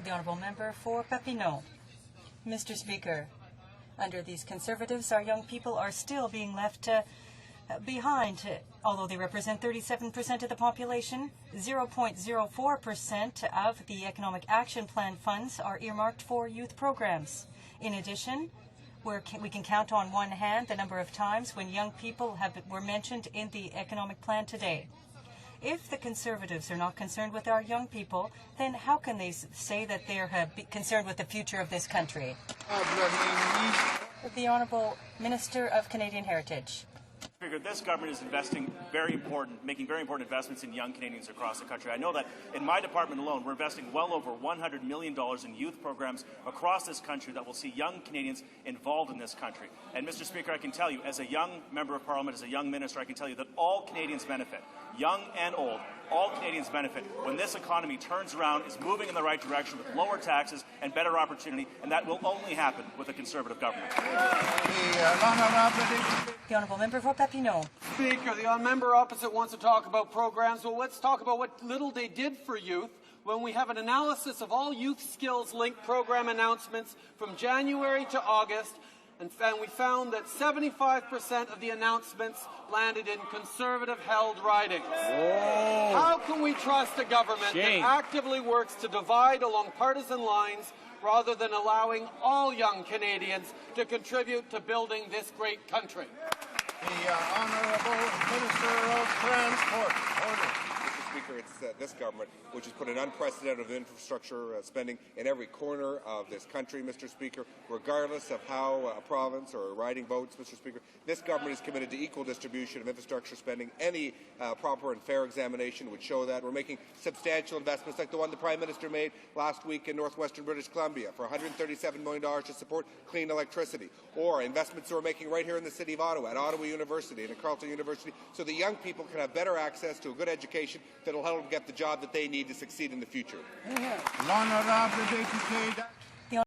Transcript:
The Honourable Member for Papineau. Mr. Speaker, under these Conservatives, our young people are still being left behind. Although they represent 37% of the population, 0.04% of the Economic Action Plan funds are earmarked for youth programs. In addition, we can count on one hand the number of times when young people were mentioned in the economic plan today. If the Conservatives are not concerned with our young people, then how can they say that they're concerned with the future of this country? The Honourable Minister of Canadian Heritage. Speaker, this government is making very important investments in young Canadians across the country. I know that in my department alone, we're investing well over $100 million in youth programs across this country that will see young Canadians involved in this country. And Mr. Speaker, I can tell you, as a young member of Parliament, as a young minister, I can tell you that all Canadians benefit, young and old. All Canadians benefit when this economy turns around, is moving in the right direction with lower taxes and better opportunity, and that will only happen with a Conservative government. The Honourable Member for Papineau. Speaker, the member opposite wants to talk about programs. Well, let's talk about what little they did for youth when we have an analysis of all youth skills-linked program announcements from January to August. And we found that 75% of the announcements landed in Conservative-held ridings. Whoa. How can we trust a government that actively works to divide along partisan lines rather than allowing all young Canadians to contribute to building this great country? The Honourable Minister of Transport. Order. Mr. Speaker, it's this government which has put an unprecedented of infrastructure spending in every corner of this country, Mr. Speaker, regardless of how a province or a riding votes, Mr. Speaker. This government is committed to equal distribution of infrastructure spending. Any proper and fair examination would show that. We're making substantial investments like the one the Prime Minister made last week in northwestern British Columbia for $137 million to support clean electricity, or investments that we're making right here in the City of Ottawa, at Ottawa University and at Carleton University, so that young people can have better access to a good education that will help them get the job that they need to succeed in the future.